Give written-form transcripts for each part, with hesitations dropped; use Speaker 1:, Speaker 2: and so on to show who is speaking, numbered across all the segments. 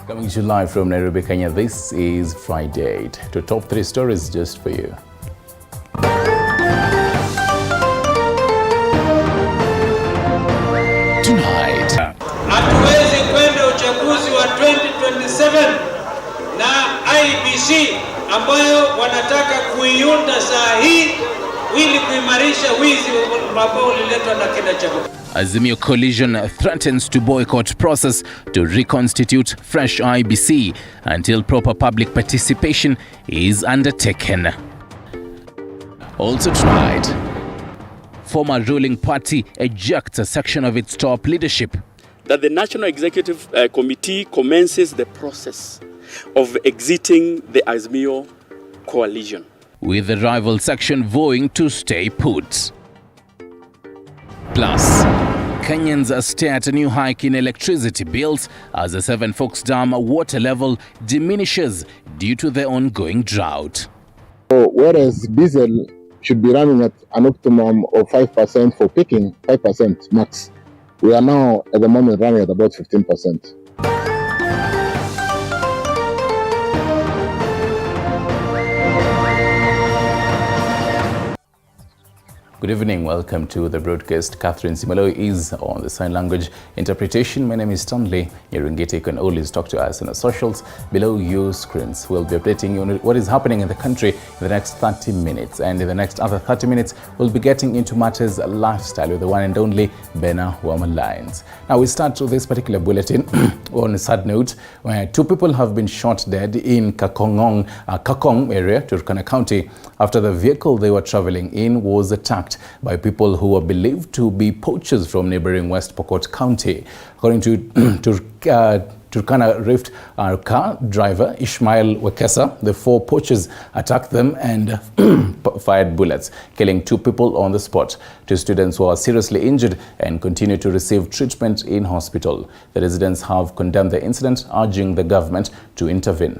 Speaker 1: Coming to you live from Nairobi, Kenya, this is Friday. To top 3 stories just for you. Tonight.
Speaker 2: Hatuwezi kwenda uchaguzi wa 2027 na IEBC ambayo wanataka kuiunda saa hii ili kuimarisha wizi ambao uliletwa na kina chama.
Speaker 1: Azimio coalition threatens to boycott process to reconstitute fresh IEBC until proper public participation is undertaken. Also tonight, former ruling party ejects a section of its top leadership.
Speaker 3: That the National Executive Committee commences the process of exiting the Azimio coalition,
Speaker 1: with the rival section vowing to stay put. Plus, Kenyans stare at a new hike in electricity bills as the Seven Forks Dam water level diminishes due to the ongoing drought.
Speaker 4: So, whereas diesel should be running at an optimum of 5% for picking, 5% max, we are now at the moment running at about 15%.
Speaker 1: Good evening, welcome to the broadcast. Catherine Simalo is on the sign language interpretation. My name is Stanley Nyerungete. You can always talk to us on our socials below your screens. We'll be updating you on what is happening in the country in the next 30 minutes. And in the next other 30 minutes, we'll be getting into matters lifestyle with the one and only Bena Wamalines. Now we start with this particular bulletin on a sad note, where 2 people have been shot dead in Kakong area, Turkana County, after the vehicle they were traveling in was attacked by people who were believed to be poachers from neighboring West Pokot County. According to Turkana Rift car driver Ishmael Wekesa, the 4 poachers attacked them and fired bullets, killing 2 people on the spot. 2 students were seriously injured and continue to receive treatment in hospital. The residents have condemned the incident, urging the government to intervene.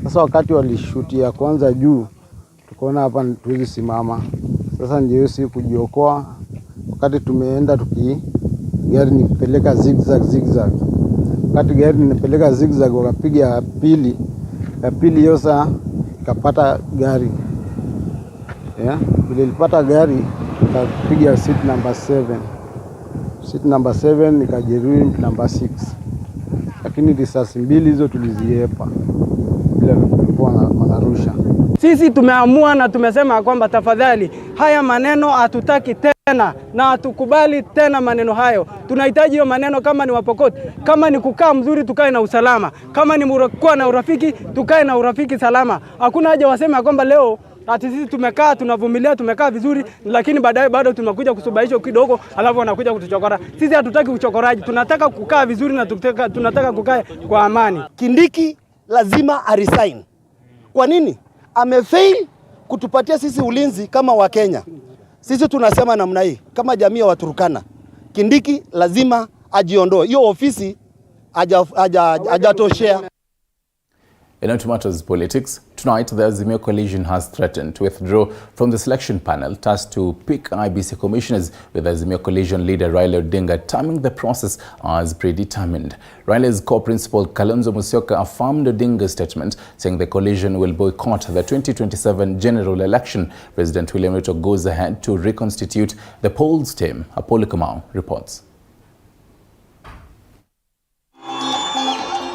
Speaker 5: Sasa wakati walishutia kwanza juu, tukaona hapa tuwezi simama. Sasa ndio si kujiokoa. Wakati tumeenda gari nipeleka zigzag. Wakati gari nipeleka zigzag wakapiga ya pili yosa ikapata gari. Bila ilipata gari ikapiga seat number 7. Seat number 7 ikajeruhi number 6. Lakini risasi 2 hizo tuliziepa.
Speaker 6: Sisi tumeamua na tumesema kwamba tafadhali haya maneno hatutaki tena na hatukubali tena maneno hayo. Tunahitaji hiyo maneno, kama ni Wapokot, kama ni kukaa mzuri tukae na usalama, kama ni kuwa na urafiki tukae na urafiki salama. Hakuna haja waseme kwamba leo ati sisi tumekaa tunavumilia tumekaa vizuri, lakini baadaye bado tunakuja kusubahisha kidogo alafu wanakuja kutuchokora. Sisi hatutaki uchokoraji, tunataka kukaa vizuri na tunataka kukaa kwa amani.
Speaker 7: Kindiki lazima aresign. Kwa nini? Amefail kutupatia sisi ulinzi kama wa Kenya. Sisi tunasema namna hii kama jamii ya Turkana. Kindiki lazima ajiondoe. Hiyo ofisi hajatoshea.
Speaker 1: In our matters politics, tonight the Azimio coalition has threatened to withdraw from the selection panel tasked to pick IEBC commissioners, with Azimio coalition leader Raila Odinga terming the process as predetermined. Raila's co-principal Kalonzo Musyoka affirmed Odinga's statement, saying the coalition will boycott the 2027 general election. President William Ruto goes ahead to reconstitute the polls team. Apollo Kamau reports.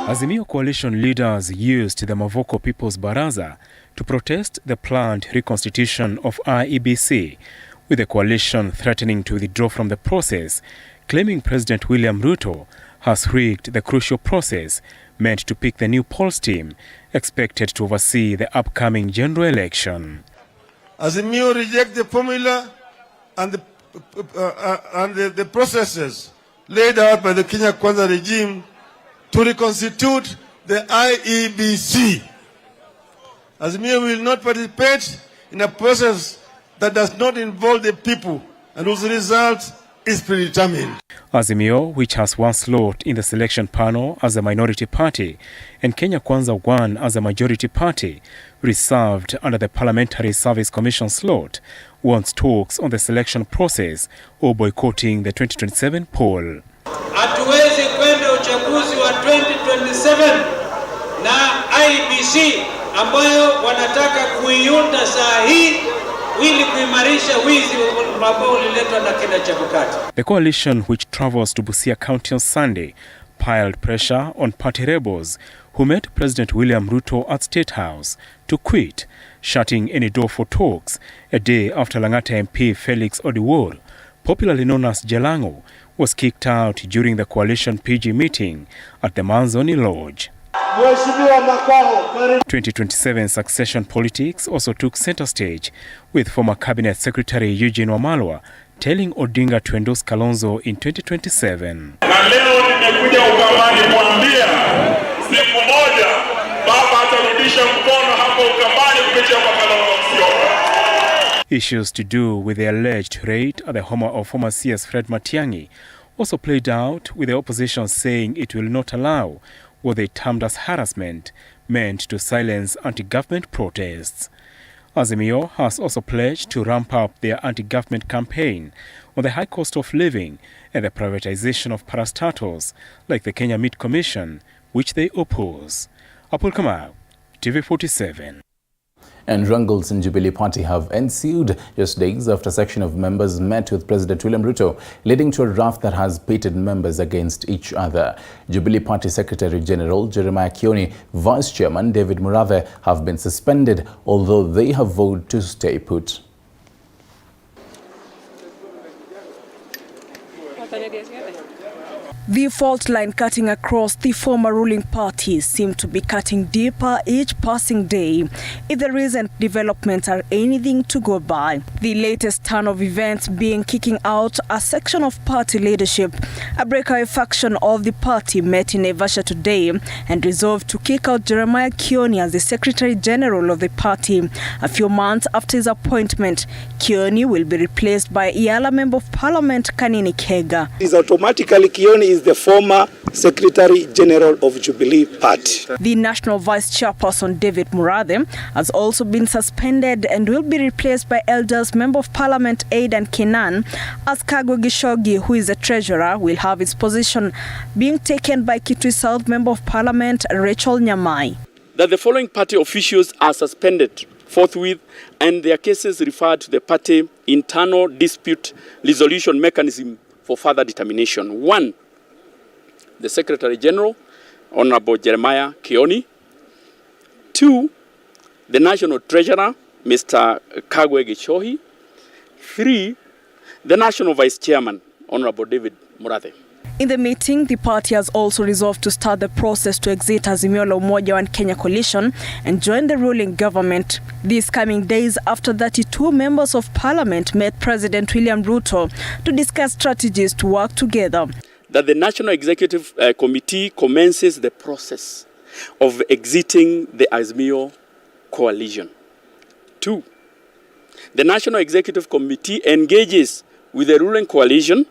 Speaker 8: Azimio coalition leaders used the Mavoko People's Baraza to protest the planned reconstitution of IEBC, with the coalition threatening to withdraw from the process, claiming President William Ruto has rigged the crucial process meant to pick the new polls team expected to oversee the upcoming general election.
Speaker 9: Azimio reject the formula and the processes laid out by the Kenya Kwanza regime to reconstitute the IEBC. Azimio will not participate in a process that does not involve the people and whose result is predetermined.
Speaker 8: Azimio, which has one slot in the selection panel as a minority party, and Kenya Kwanza one as a majority party, reserved under the Parliamentary Service Commission slot, wants talks on the selection process or boycotting the 2027 poll.
Speaker 2: 2027 na IBC ambayo wanataka kuiunda saa hii ili kuimarisha wizi ambao uliletwa na kina Chebukati.
Speaker 8: The coalition, which travels to Busia County on Sunday, piled pressure on party rebels who met President William Ruto at State House to quit, shutting any door for talks a day after Lang'ata MP Felix Odiwuor, popularly known as Jalango, was kicked out during the coalition PG meeting at the Manzoni Lodge. 2027 succession politics also took center stage, with former Cabinet Secretary Eugene Wamalwa telling Odinga to endorse Kalonzo in 2027.
Speaker 10: Na leo nimekuja Ukambani kuambia siku moja baba atarudisha mkono hapo Ukambani kupitia kwa Kalonzo Musyoka.
Speaker 8: Issues to do with the alleged raid at the home of former CS Fred Matiang'i also played out, with the opposition saying it will not allow what they termed as harassment meant to silence anti-government protests. Azimio has also pledged to ramp up their anti-government campaign on the high cost of living and the privatization of parastatals like the Kenya Meat Commission, which they oppose. Apul Kamau, TV47.
Speaker 1: And wrangles in Jubilee Party have ensued just days after a section of members met with President William Ruto, leading to a draft that has pitted members against each other. Jubilee Party Secretary General Jeremiah Kioni, Vice Chairman David Murathe have been suspended, although they have vowed to stay put.
Speaker 11: The fault line cutting across the former ruling parties seem to be cutting deeper each passing day, if the recent developments are anything to go by. The latest turn of events being kicking out a section of party leadership. A breakaway faction of the party met in Naivasha today and resolved to kick out Jeremiah Kioni as the Secretary General of the party. A few months after his appointment, Kioni will be replaced by Iala Member of Parliament Kanini Kega.
Speaker 7: Is automatically Kioni is the former Secretary General of Jubilee Party.
Speaker 11: The National Vice Chairperson David Murathe has also been suspended and will be replaced by Elders Member of Parliament Aidan Kenan, as Kagwe Gishogi, who is the Treasurer, will have his position being taken by Kitui South Member of Parliament Rachel Nyamai.
Speaker 3: That the following party officials are suspended forthwith and their cases referred to the party internal dispute resolution mechanism for further determination. 1. The Secretary General, Honorable Jeremiah Kioni. 2. The National Treasurer, Mr. Kagwe Gishogi. 3. The National Vice Chairman, Honorable David Murathe.
Speaker 11: In the meeting, the party has also resolved to start the process to exit Azimio la Umoja One Kenya coalition and join the ruling government. These coming days after 32 members of parliament met President William Ruto to discuss strategies to work together.
Speaker 3: That the National Executive Committee commences the process of exiting the Azimio coalition. 2. The National Executive Committee engages with the ruling coalition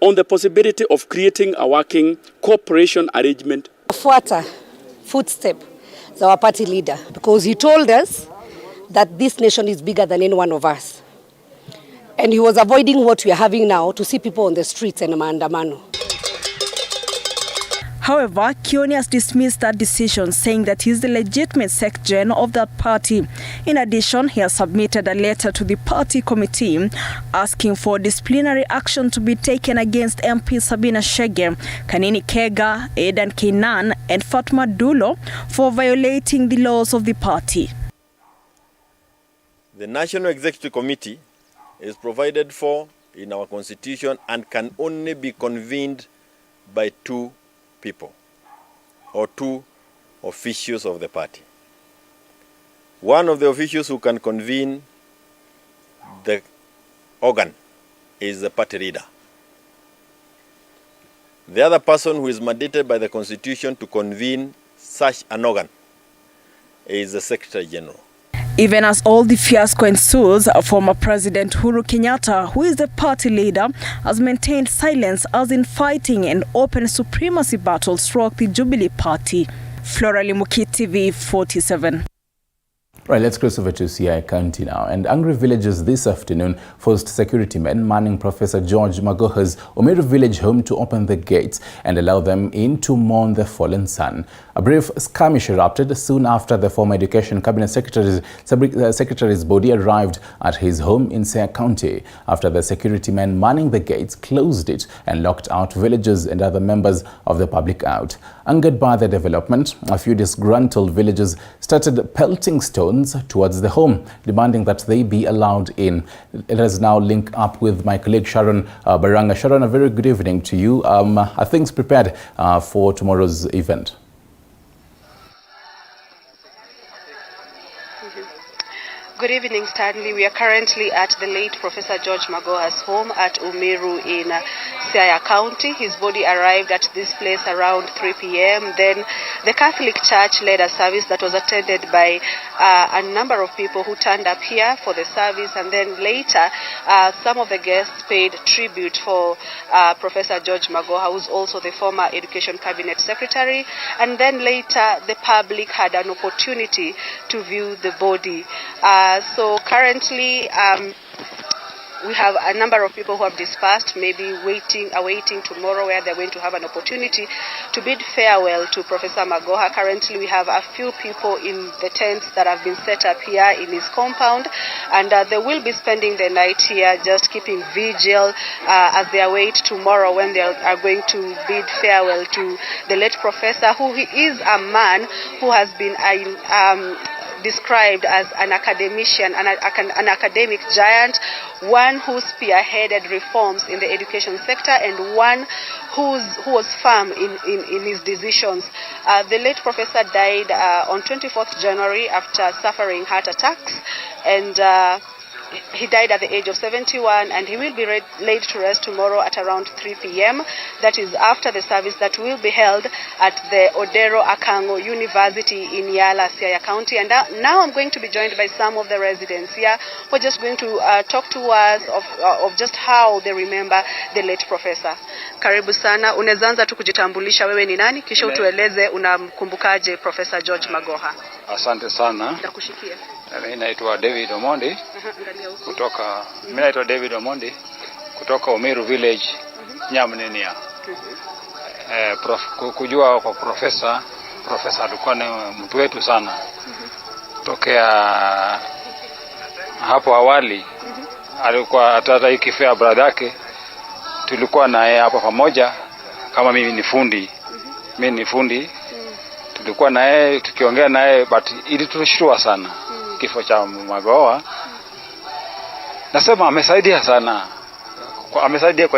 Speaker 3: on the possibility of creating a working cooperation arrangement.
Speaker 12: Fuata footstep za our party leader, because he told us that this nation is bigger than any one of us. And he was avoiding what we are having now, to see people on the streets and maandamano.
Speaker 11: However, Kioni has dismissed that decision, saying that he is the legitimate sec-gen of that party. In addition, he has submitted a letter to the party committee asking for disciplinary action to be taken against MP Sabina Chege, Kanini Kega, Aidan Kenan, and Fatma Dulo for violating the laws of the party.
Speaker 13: The National Executive Committee is provided for in our constitution and can only be convened by 2 people or 2 officials of the party. One of the officials who can convene the organ is the party leader. The other person who is mandated by the constitution to convene such an organ is the Secretary General.
Speaker 11: Even as all the fiasco ensues, former President Uhuru Kenyatta, who is the party leader, has maintained silence as in fighting and open supremacy battles throughout the Jubilee Party. Flora Limuki, TV 47.
Speaker 1: Right, let's cross over to Siaya County now. And angry villagers this afternoon forced security men manning Professor George Magoha's Umeru village home to open the gates and allow them in to mourn the fallen son. A brief skirmish erupted soon after the former Education Cabinet Secretary's body arrived at his home in Siaya County, after the security men manning the gates closed it and locked out villagers and other members of the public out. Angered by the development, a few disgruntled villagers started pelting stones towards the home, demanding that they be allowed in. Let us now link up with my colleague Sharon Baranga. Sharon, a very good evening to you. Are things prepared for tomorrow's event?
Speaker 14: Good evening, Stanley. We are currently at the late Professor George Magoha's home at Umeru in Siaya County. His body arrived at this place around 3 p.m. Then the Catholic Church led a service that was attended by a number of people who turned up here for the service. And then later, some of the guests paid tribute for Professor George Magoha, who's also the former Education Cabinet Secretary. And then later, the public had an opportunity to view the body. So currently, we have a number of people who have dispersed, maybe awaiting tomorrow, where they're going to have an opportunity to bid farewell to Professor Magoha. Currently, we have a few people in the tents that have been set up here in his compound, and they will be spending the night here, just keeping vigil as they await tomorrow, when they are going to bid farewell to the late professor, who is a man who has been described as an academician, an academic giant, one who spearheaded reforms in the education sector, and one who was firm in his decisions. The late professor died on 24th January after suffering heart attacks, and he died at the age of 71, and he will be laid to rest tomorrow at around 3 p.m. That is after the service that will be held at the Odero Akango University in Yala, Siaya County. And now I'm going to be joined by some of the residents here who are just going to talk to us of just how they remember the late professor. Karibu sana. Unaweza anza tu kujitambulisha wewe ni nani, kisha utueleze unamkumbukaje Professor George Magoha.
Speaker 15: Asante sana.
Speaker 14: Nakushikia.
Speaker 15: Mimi naitwa David Omondi kutoka Umeru village, Nyamnenia. Kujua kwa profesa alikuwa ni mtu wetu sana. Tokea hapo awali alikuwa hata ikifia brother yake, tulikuwa naye hapa pamoja. Kama mimi ni fundi, tulikuwa naye tukiongea naye, but ili tulishtua sana kifo cha Magoha. Nasema amesaidia sana, amesaidia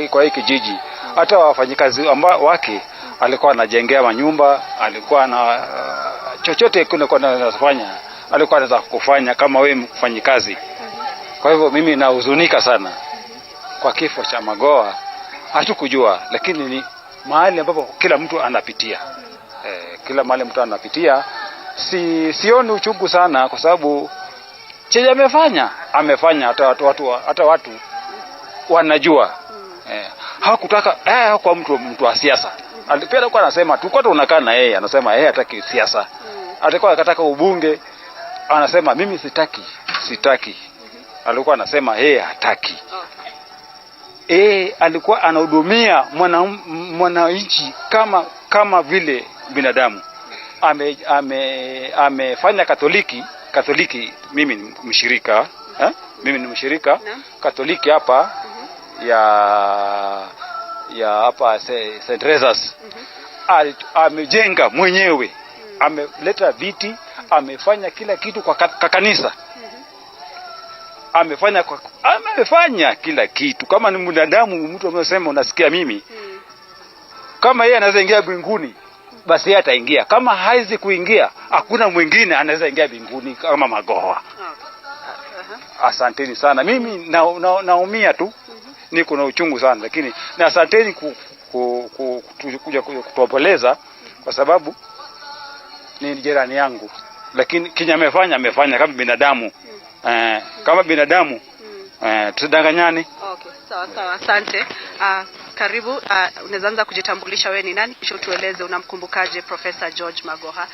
Speaker 15: kwa hii kijiji. Hata wafanyikazi wake alikuwa anajengea manyumba, alikuwa na chochote anafanya, alikuwa anaweza kufanya kama wewe mfanyikazi. Kwa hivyo mimi nahuzunika sana kwa kifo cha Magoha. Hatukujua, lakini ni mahali ambapo kila mtu anapitia. Kila mahali mtu anapitia. Sioni uchungu sana, kwa sababu chenye amefanya hata watu wanajua. Hakutaka kwa mtu wa siasa. Alipenda kwa anasema tulikuwa tunakaa na yeye, anasema yeye hataki siasa. Alikuwa akataka ubunge, anasema mimi sitaki. Alikuwa anasema yeye hataki. Alikuwa anahudumia mwananchi kama vile binadamu. Amefanya Katoliki. Mimi ni mshirika Katoliki hapa ya hapa St. Teresa's. Amejenga mwenyewe, ameleta viti, amefanya kila kitu kwa kanisa. Amefanya kila kitu. Kama ni mwanadamu, mtu amesema unasikia mimi, kama yeye anaweza ingia mbinguni, basi yeye ataingia. Kama haizi kuingia, hakuna mwingine anaweza ingia mbinguni kama Magoha. Asanteni sana. Mimi naumia tu. Niko na uchungu sana, lakini na asanteni kuja kutuopoleza, kwa sababu ni jirani yangu. Lakini kinya amefanya kama binadamu. Kama binadamu. Tusidanganyane.
Speaker 14: Okay, sawa. Asante. Karibu, unaweza anza kujitambulisha wewe ni nani, kisha tueleze unamkumbukaje Professor George Magoha.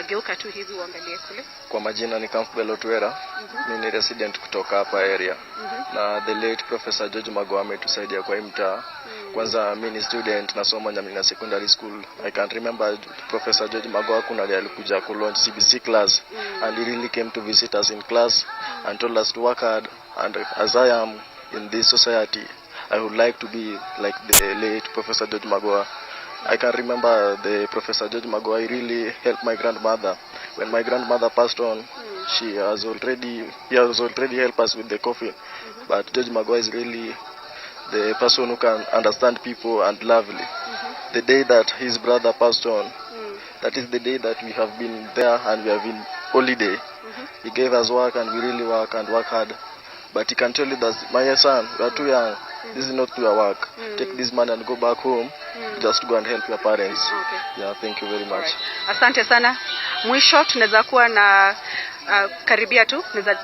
Speaker 14: Geuka tu hivi uangalie kule.
Speaker 16: Kwa majina ni Campbell Otwera. Mimi ni resident kutoka hapa area. Na the late Professor George Magoha ametusaidia kwa mtaa. Kwanza mimi ni student nasoma Nyamina Secondary School. I can remember Professor George Magoha kuna alikuja ku launch CBC class and he really came to visit us in class and told us to work hard, and as I am in this society, I would like to be like the late Professor George Magoha. I can remember the Professor George Magoha. He really helped my grandmother. When my grandmother passed on, he has already helped us with the coffin. But George Magoha is really the person who can understand people and lovely. The day that his brother passed on, that is the day that we have been there and we have been holiday. He gave us work and we really work hard. But he can tell you that, my son, you are too young. This is not your work. Take this money and go back home. Just go and help your parents. Yeah, thank you very much.
Speaker 14: Asante sana. Mwisho tunaweza kuwa na karibia tu, unaweza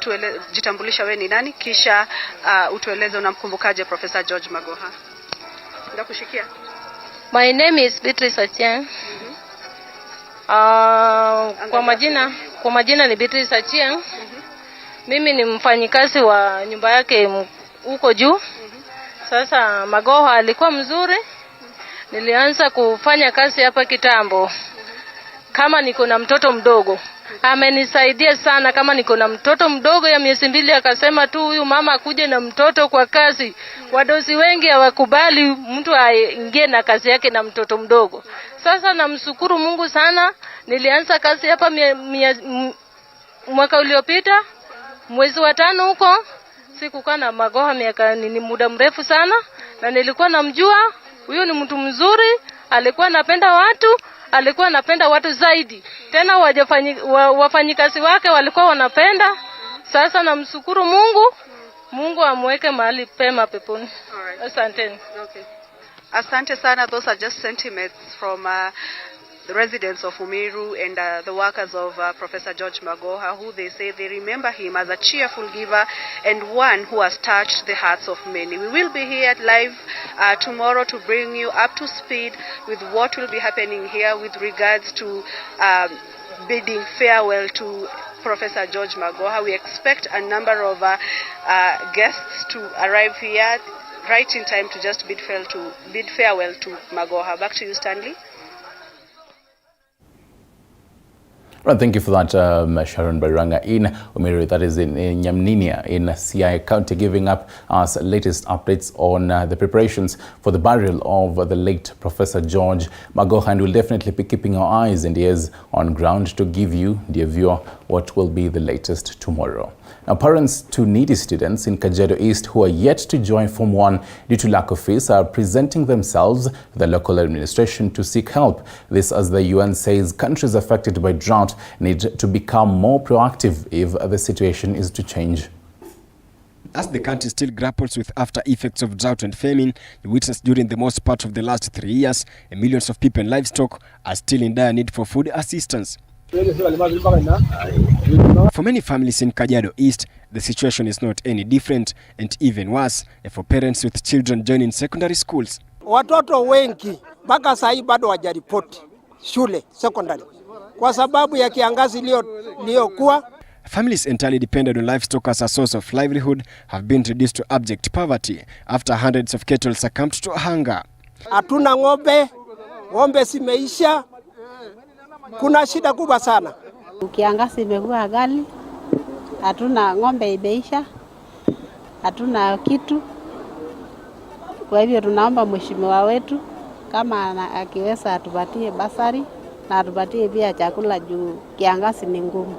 Speaker 14: jitambulisha wewe ni nani, kisha utueleze unamkumbukaje Professor George Magoha. Ndakushikia.
Speaker 17: My name is Beatrice Achieng. Kwa majina ni Beatrice Achieng. Mimi ni mfanyikazi wa nyumba yake huko juu. Sasa Magoha alikuwa mzuri. Nilianza kufanya kazi hapa kitambo. Kama niko na mtoto mdogo, amenisaidia sana. Kama niko na mtoto mdogo ya miezi 2, akasema tu huyu mama akuje na mtoto kwa kazi. Wadosi wengi hawakubali mtu aingie na kazi yake na mtoto mdogo. Sasa namshukuru Mungu sana. Nilianza kazi hapa mwaka uliopita mwezi wa 5 huko. Sikukaa na Magoha ni muda mrefu sana, na nilikuwa namjua huyu ni mtu mzuri, alikuwa anapenda watu zaidi. Tena wafanyikazi wake walikuwa wanapenda. Sasa namshukuru Mungu amweke mahali pema peponi. Asante.
Speaker 14: Asante sana. Those are just sentiments from the residents of Umeru and the workers of Professor George Magoha, who they say they remember him as a cheerful giver and one who has touched the hearts of many. We will be here live tomorrow to bring you up to speed with what will be happening here with regards to bidding farewell to Professor George Magoha. We expect a number of guests to arrive here right in time to just bid farewell to Magoha. Back to you, Stanley.
Speaker 1: Right, thank you for that, Sharon Baranga in Umeru, that is in Nyamninia in Siaya County, giving up us latest updates on the preparations for the burial of the late Professor George Magoha, and we'll definitely be keeping our eyes and ears on ground to give you, dear viewer, what will be the latest tomorrow. Now, parents to needy students in Kajiado East who are yet to join Form 1 due to lack of fees are presenting themselves to the local administration to seek help. This as the UN says countries affected by drought need to become more proactive if the situation is to change.
Speaker 18: As the country still grapples with after effects of drought and famine witnessed during the most part of the last 3 years, millions of people and livestock are still in dire need for food assistance. For many families in Kajiado East, the situation is not any different, and even worse for parents with children joining secondary schools.
Speaker 19: Watoto wengi mpaka sasa bado hawajaripoti shule secondary kwa sababu ya kiangazi iliyokuwa.
Speaker 18: Families entirely dependent on livestock as a source of livelihood have been reduced to abject poverty after hundreds of cattle succumbed to hunger.
Speaker 19: Hatuna ng'ombe zimeisha. Kuna shida kubwa sana.
Speaker 20: Kiangazi imekuwa ghali. Hatuna ng'ombe imeisha. Hatuna kitu. Kwa hivyo tunaomba mheshimiwa wetu kama akiweza atupatie basari na atupatie pia chakula juu kiangazi ni ngumu.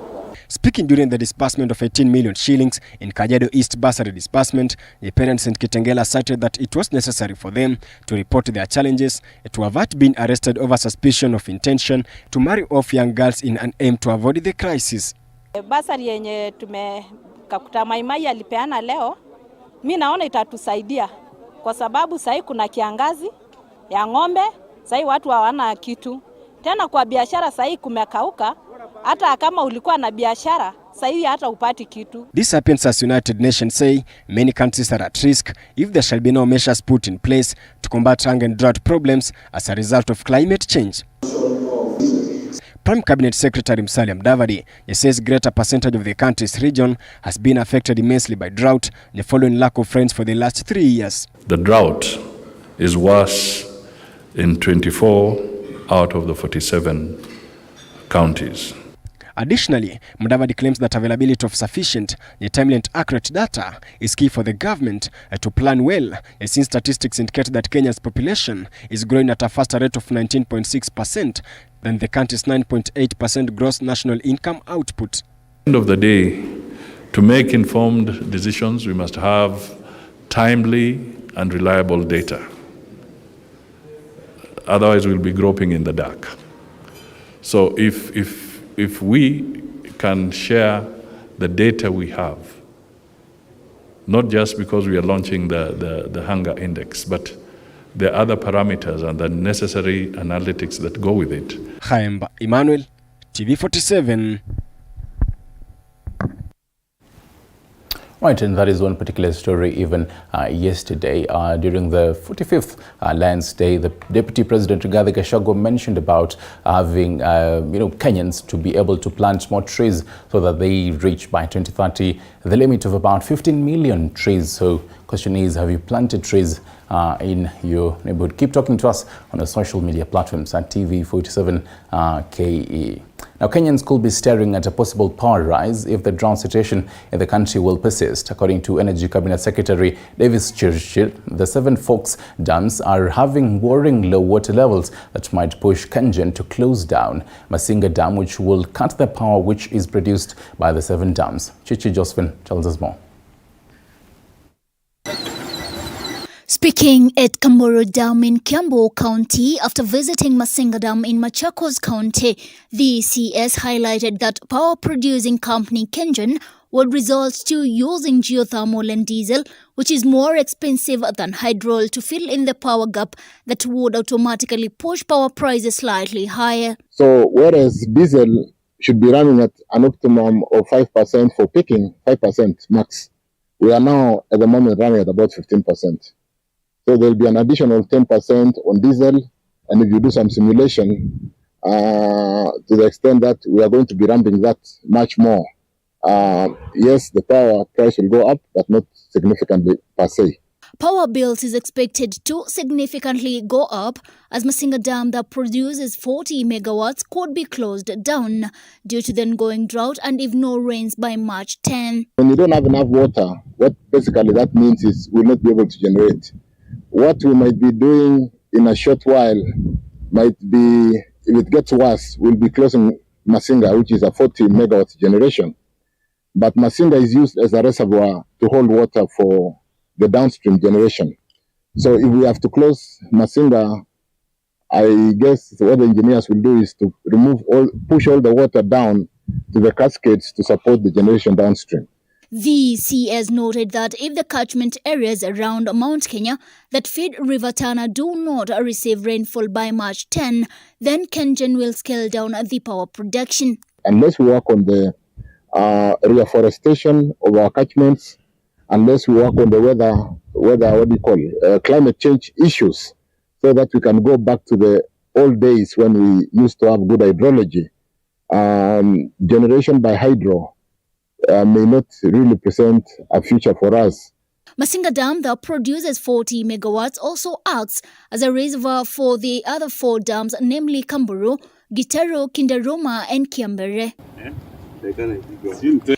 Speaker 18: Speaking during the disbursement of 18 million shillings in Kajiado East bursary disbursement, the parents in Kitengela cited that it was necessary for them to report their challenges to avert being arrested over suspicion of intention to marry off young girls in an aim to avoid the crisis.
Speaker 21: Bursary yenye tumekakuta Maimai alipeana leo, mimi naona itatusaidia kwa sababu sasa kuna kiangazi ya ng'ombe, sasa watu hawana kitu. Tena kwa biashara sasa kumekauka. Hata kama ulikuwa na biashara, Sasa hata upati kitu.
Speaker 18: This happens as United Nations say many countries are at risk if there shall be no measures put in place to combat hunger and drought problems as a result of climate change. Prime Cabinet Secretary Musalia Mudavadi says greater percentage of the country's region has been affected immensely by drought, the following lack of rains for the last 3 years.
Speaker 4: The drought is worse in 24 out of the 47 counties.
Speaker 18: Additionally, Mudavadi claims that availability of sufficient, timely and accurate data is key for the government to plan well, since statistics indicate that Kenya's population is growing at a faster rate of 19.6% than the country's 9.8% gross national income output.
Speaker 4: At the end of the day, to make informed decisions, we must have timely and reliable data. Otherwise, we'll be groping in the dark. So if we can share the data we have, not just because we are launching the hunger index, but the other parameters and the necessary analytics that go with it.
Speaker 18: Chaimba Emmanuel, TV47.
Speaker 1: Right, and that is one particular story. Even yesterday, during the 45th Lions Day, the Deputy President Rigathi Gachagua mentioned about having Kenyans to be able to plant more trees so that they reach by 2030 the limit of about 15 million trees. So, question is, have you planted trees in your neighborhood? Keep talking to us on the social media platforms at TV47KE. Now, Kenyans could be staring at a possible power rise if the drought situation in the country will persist. According to Energy Cabinet Secretary Davis Chirchir, the 7 Forks dams are having worrying low water levels that might push Kengen to close down Masinga Dam, which will cut the power which is produced by the 7 dams. Chichi Josephine tells us more.
Speaker 22: Speaking at Kamburu Dam in Kiambu County after visiting Masinga Dam in Machakos County, the CS highlighted that power-producing company Kengen would resort to using geothermal and diesel, which is more expensive than hydro, to fill in the power gap that would automatically push power prices slightly higher.
Speaker 23: So whereas diesel should be running at an optimum of 5% for peaking, 5% max, we are now at the moment running at about 15%. So there will be an additional 10% on diesel, and if you do some simulation, to the extent that we are going to be ramping that much more, yes, the power price will go up, but not significantly per se.
Speaker 22: Power bills is expected to significantly go up as Masinga Dam that produces 40 megawatts could be closed down due to the ongoing drought and if no rains by March 10.
Speaker 23: When you don't have enough water, what basically that means is we'll not be able to generate. What we might be doing in a short while might be, if it gets worse, we'll be closing Masinga, which is a 40 megawatt generation. But Masinga is used as a reservoir to hold water for the downstream generation. So if we have to close Masinga, I guess what the engineers will do is to push all the water down to the cascades to support the generation downstream.
Speaker 22: The CS noted that if the catchment areas around Mount Kenya that feed River Tana do not receive rainfall by March 10, then Kengen will scale down the power production.
Speaker 23: Unless we work on the reforestation of our catchments, unless we work on the climate change issues, so that we can go back to the old days when we used to have good hydrology, generation by hydro may not really present a future for us.
Speaker 22: Masinga Dam that produces 40 megawatts also acts as a reservoir for the other 4 dams, namely Kamburu, Gitaro, Kindaruma and Kiambere.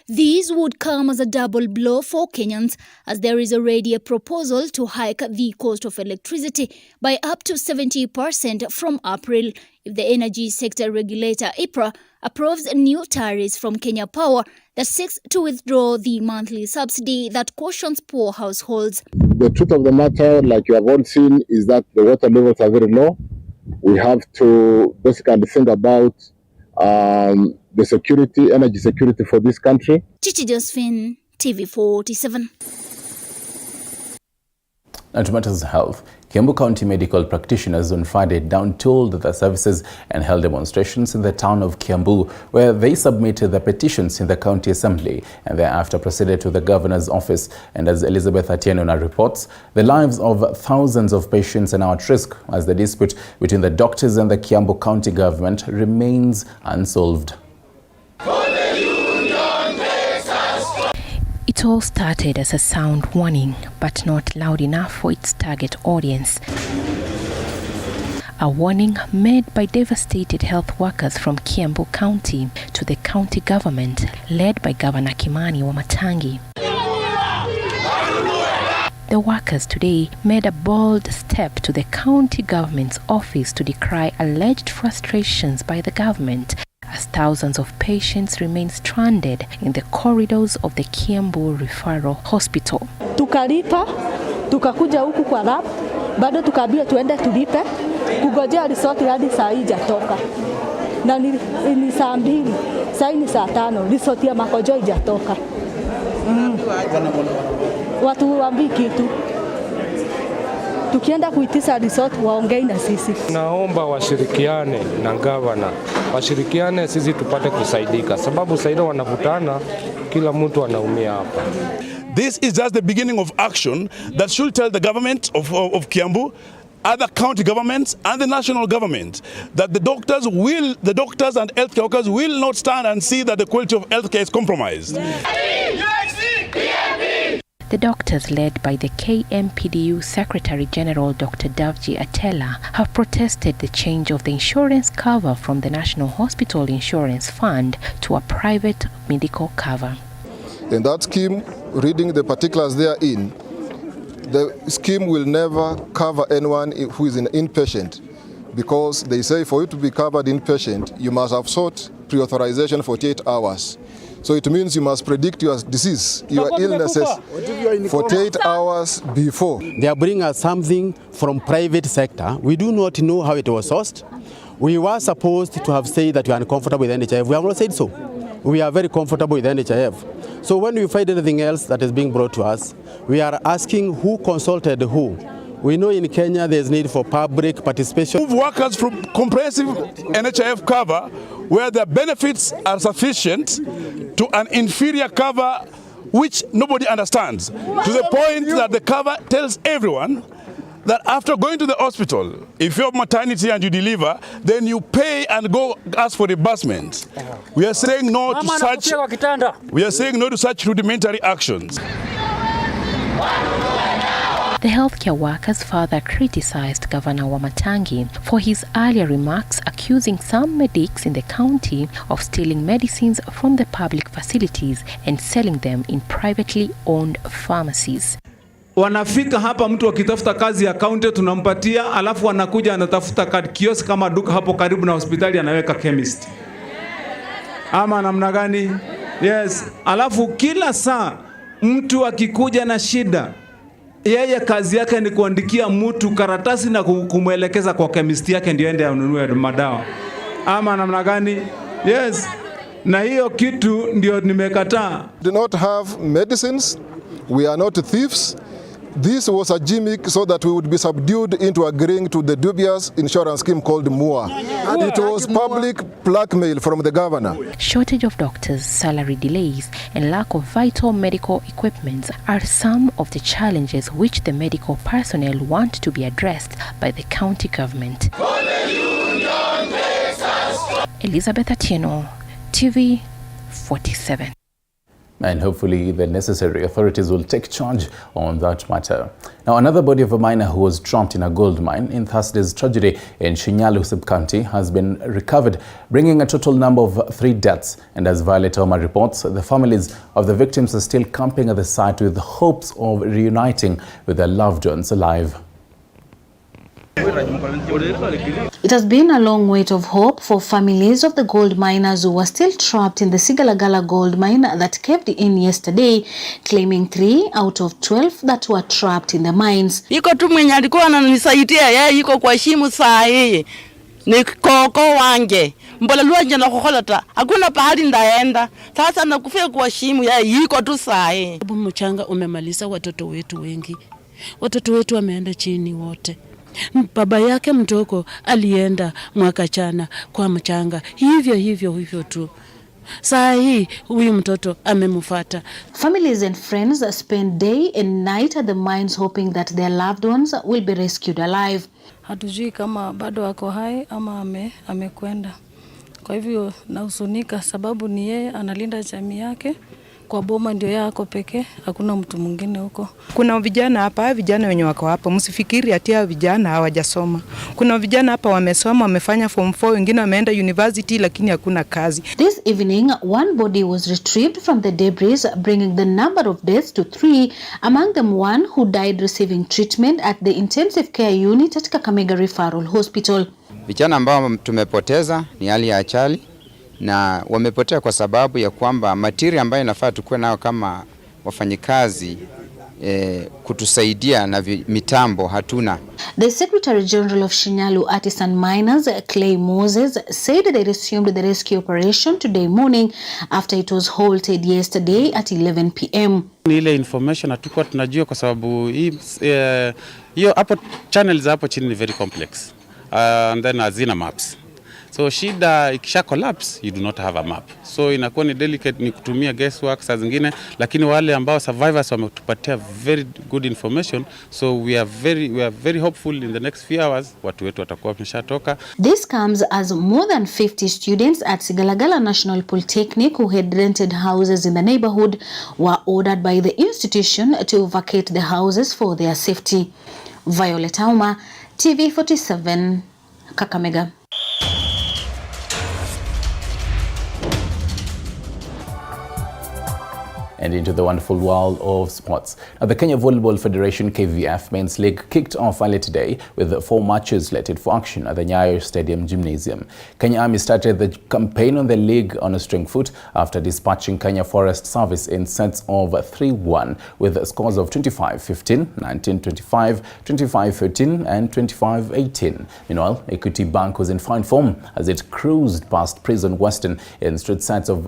Speaker 22: These would come as a double blow for Kenyans, as there is already a proposal to hike the cost of electricity by up to 70% from April if the energy sector regulator IPRA approves new tariffs from Kenya Power that seeks to withdraw the monthly subsidy that cautions poor households.
Speaker 23: The truth of the matter, like you have all seen, is that the water levels are very low. We have to basically think about the security, energy security for this country.
Speaker 22: Chichi Josephine, TV47.
Speaker 1: And to matters of health, Kiambu County medical practitioners on Friday down-tooled their services and held demonstrations in the town of Kiambu, where they submitted their petitions in the county assembly and thereafter proceeded to the governor's office. And as Elizabeth Atieno reports, the lives of thousands of patients are now at risk as the dispute between the doctors and the Kiambu County government remains unsolved.
Speaker 5: It all started as a sound warning, but not loud enough for its target audience. A warning made by devastated health workers from Kiambu County to the county government, led by Governor Kimani Wamatangi. The workers today made a bold step to the county government's office to decry alleged frustrations by the government, as thousands of patients remain stranded in the corridors of the Kiambu Referral Hospital.
Speaker 6: Tukalipa, tukakuja huku kwa lab, bado tukaambiwa tuende tulipe, kugojea resort hadi saa hii hajatoka. Na ni saa 2, saa hii ni saa 5, resort ya Makojo haijatoka. Watu waambii kitu. Tukienda kuitisha resort waongei na sisi.
Speaker 9: Naomba washirikiane na gavana. Washirikiane sisi tupate kusaidika. Sababu saida wanavutana, kila mtu anaumia hapa.
Speaker 24: This is just the beginning of action that should tell the government of Kiambu, other county governments and the national government that the doctors and healthcare workers will not stand and see that the quality of healthcare is compromised.
Speaker 5: The doctors, led by the KMPDU Secretary General Dr. Davji Atela, have protested the change of the insurance cover from the National Hospital Insurance Fund to a private medical cover.
Speaker 25: In that scheme, reading the particulars therein, the scheme will never cover anyone who is an inpatient, because they say for you to be covered inpatient, you must have sought pre-authorization 48 hours. So it means you must predict your disease, your illnesses 48 hours before.
Speaker 26: They are bringing us something from private sector. We do not know how it was sourced. We were supposed to have said that we are uncomfortable with NHIF. We have not said so. We are very comfortable with NHIF. So when we find anything else that is being brought to us, we are asking who consulted who. We know in Kenya there is need for public participation.
Speaker 24: Move workers from comprehensive NHIF cover, where the benefits are sufficient, to an inferior cover which nobody understands, to the point that the cover tells everyone that after going to the hospital, if you have maternity and you deliver, then you pay and go ask for reimbursement. We are saying no to such. We are saying no to such rudimentary actions.
Speaker 5: The healthcare workers further criticized Governor Wamatangi for his earlier remarks accusing some medics in the county of stealing medicines from the public facilities and selling them in privately owned pharmacies.
Speaker 27: Wanafika hapa mtu akitafuta kazi ya county tunampatia, alafu anakuja anatafuta kiosk kama duka hapo karibu na hospitali anaweka chemist. Ama namna gani? Yes, alafu kila saa mtu akikuja na shida, yeye kazi yake ni kuandikia mtu karatasi na kumwelekeza kwa chemist yake ndio aende anunue madawa. Ama namna gani? Yes. Na hiyo kitu ndio nimekataa.
Speaker 25: Do not have medicines. We are not thieves. This was a gimmick so that we would be subdued into agreeing to the dubious insurance scheme called MUA. It was public blackmail from the governor.
Speaker 5: Shortage of doctors, salary delays, and lack of vital medical equipment are some of the challenges which the medical personnel want to be addressed by the county government. Elizabeth Atieno, TV 47.
Speaker 1: And hopefully the necessary authorities will take charge on that matter. Now, another body of a miner who was trapped in a gold mine in Thursday's tragedy in Shinyalu sub-county has been recovered, bringing a total number of 3 deaths. And as Violet Oma reports, the families of the victims are still camping at the site with hopes of reuniting with their loved ones alive.
Speaker 28: It has been a long wait of hope for families of the gold miners who were still trapped in the Sigalagala gold mine that caved in yesterday, claiming 3 out of 12 that were trapped in the mines.
Speaker 29: Iko tu mwenye alikuwa ananisaidia, yeye yuko kwa shimo saa hii. Ni koko wange. Mbona luanje na kukolata. Hakuna pahali ndaenda. Sasa nakufia kwa shimo, yeye yuko tu saa hii.
Speaker 30: Mchanga umemaliza watoto wetu wengi.
Speaker 2: Watoto wetu wameenda chini wote. Baba yake mtoko alienda mwaka jana kwa mchanga. Hivyo tu. Saa hii huyu mtoto amemfuata.
Speaker 28: Families and friends spend day and night at the mines hoping that their loved ones will be rescued alive.
Speaker 3: Hatujui kama bado wako hai ama amekwenda. Kwa hivyo nahuzunika sababu ni yeye analinda jamii yake. Kwa boma ndio yako pekee, hakuna mtu mwingine huko.
Speaker 7: Kuna vijana hapa, vijana wenye wako hapa, msifikiri ati hao vijana hawajasoma. Kuna vijana hapa wamesoma, wamefanya form 4, wengine wameenda university lakini hakuna kazi.
Speaker 28: This evening, one body was retrieved from the debris, bringing the number of deaths to 3, among them one who died receiving treatment at the intensive care unit at Kakamega Referral Hospital.
Speaker 8: Vijana ambao tumepoteza ni hali ya achali, na wamepotea kwa sababu ya kwamba material ambayo inafaa tukue nao kama wafanyikazi kutusaidia na mitambo hatuna.
Speaker 28: The Secretary General of Shinyalu Artisan Miners, Clay Moses, said they resumed the rescue operation today morning after it was halted yesterday at 11 p.m.
Speaker 26: Ile information hatukuwa tunajua kwa sababu hiyo hapo channels hapo chini ni very complex. And then hazina maps. So shida ikisha collapse, you do not have a map. So inakuwa ni delicate, ni kutumia guesswork saa zingine, lakini wale ambao survivors wametupatia very good information. So we are very hopeful in the next few hours watu wetu watakuwa wameshatoka.
Speaker 28: This comes as more than 50 students at Sigalagala National Polytechnic who had rented houses in the neighborhood were ordered by the institution to vacate the houses for their safety. Violet Auma, TV47, Kakamega.
Speaker 1: And into the wonderful world of sports. Now, the Kenya Volleyball Federation KVF Men's League kicked off early today with 4 matches slated for action at the Nyayo Stadium Gymnasium. Kenya Army started the campaign on the league on a strong foot after dispatching Kenya Forest Service in sets of 3-1 with scores of 25-15, 19-25, 25-13 and 25-18. Meanwhile, Equity Bank was in fine form as it cruised past Prison Western in straight sets of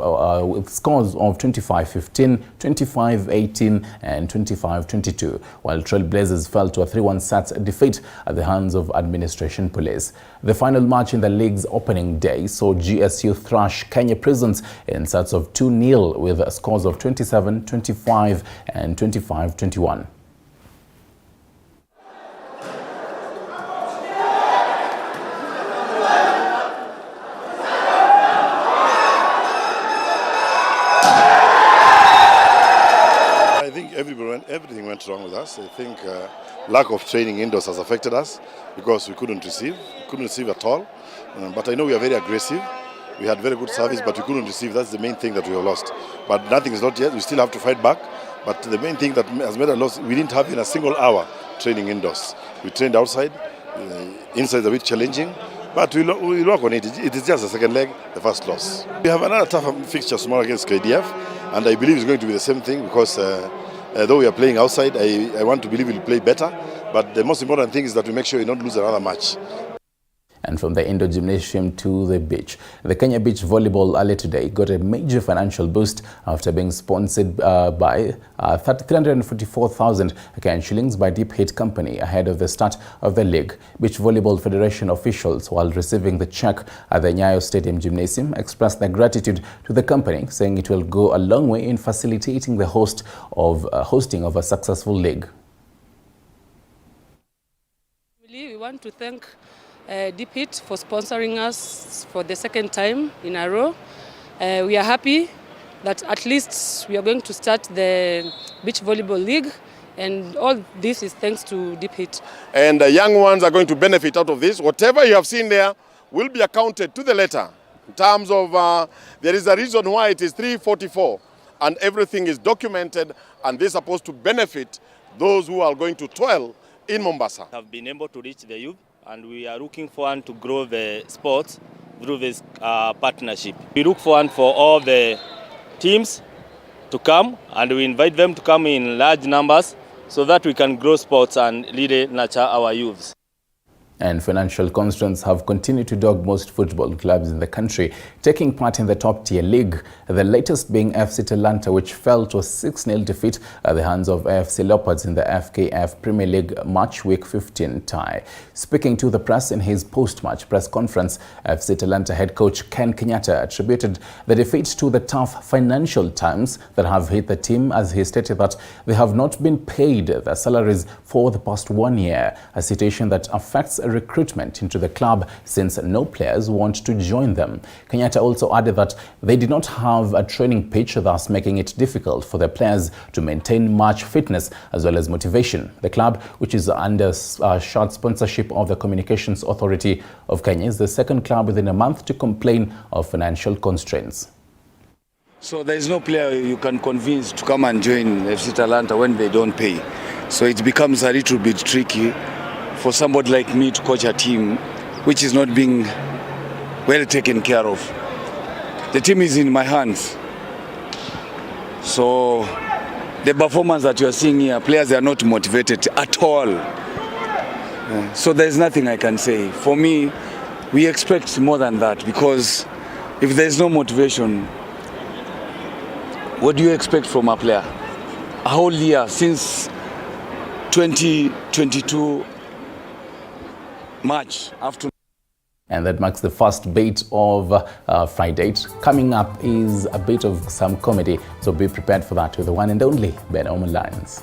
Speaker 1: with scores of 25-15, 25-18 and 25-22, while Trailblazers fell to a 3-1 sets defeat at the hands of Administration Police. The final match in the league's opening day saw GSU thrash Kenya Prisons in sets of 2-0 with scores of 27-25 and 25-21.
Speaker 10: Everything went wrong with us. I think lack of training indoors has affected us because we couldn't receive at all. But I know we are very aggressive. We had very good service, but we couldn't receive. That's the main thing that we have lost. But nothing is not yet. We still have to fight back. But the main thing that has made us lost, we didn't have in a single hour training indoors. We trained outside. Inside is a bit challenging. But we'll work on it. It is just the second leg, the first loss. We have another tough fixture tomorrow against KDF. And I believe it's going to be the same thing because though we are playing outside, I want to believe we'll play better. But the most important thing is that we make sure we don't lose another match.
Speaker 1: And from the indoor gymnasium to the beach, the Kenya Beach Volleyball earlier today got a major financial boost after being sponsored by 344,000 Kenyan shillings by Deep Hit Company ahead of the start of the league. Beach Volleyball Federation officials, while receiving the check at the Nyayo Stadium Gymnasium, expressed their gratitude to the company, saying it will go a long way in facilitating the hosting of a successful league.
Speaker 3: We want to thank Deep Hit for sponsoring us for the second time in a row. We are happy that at least we are going to start the Beach Volleyball League, and all this is thanks to Deep Hit.
Speaker 11: And the young ones are going to benefit out of this. Whatever you have seen there will be accounted to the letter in terms of there is a reason why it is 344 and everything is documented, and this is supposed to benefit those who are going to toil in Mombasa.
Speaker 12: Have been able to reach the youth, and we are looking forward to grow the sports through this partnership. We look forward for all the teams to come, and we invite them to come in large numbers so that we can grow sports and really nurture our youths.
Speaker 1: And financial constraints have continued to dog most football clubs in the country taking part in the top-tier league, the latest being FC Talanta, which fell to a 6-0 defeat at the hands of AFC Leopards in the FKF Premier League Match Week 15 tie. Speaking to the press in his post-match press conference, FC Talanta head coach Ken Kenyatta attributed the defeat to the tough financial times that have hit the team, as he stated that they have not been paid their salaries for the past 1 year, a situation that affects recruitment into the club since no players want to join them. Kenyatta also added that they did not have a training pitch, thus making it difficult for their players to maintain match fitness as well as motivation. The club, which is under short sponsorship of the Communications Authority of Kenya, is the second club within a month to complain of financial constraints.
Speaker 4: So there is no player you can convince to come and join FC Talanta when they don't pay. So it becomes a little bit tricky for somebody like me to coach a team which is not being well taken care of. The team is in my hands. So the performance that you are seeing here, players are not motivated at all. So there's nothing I can say. For me, we expect more than that, because if there's no motivation, what do you expect from a player? A whole year since 2022 March after.
Speaker 1: And that marks the first bit of Friday. Coming up is a bit of some comedy, so be prepared for that with the one and only Ben Oman Lions.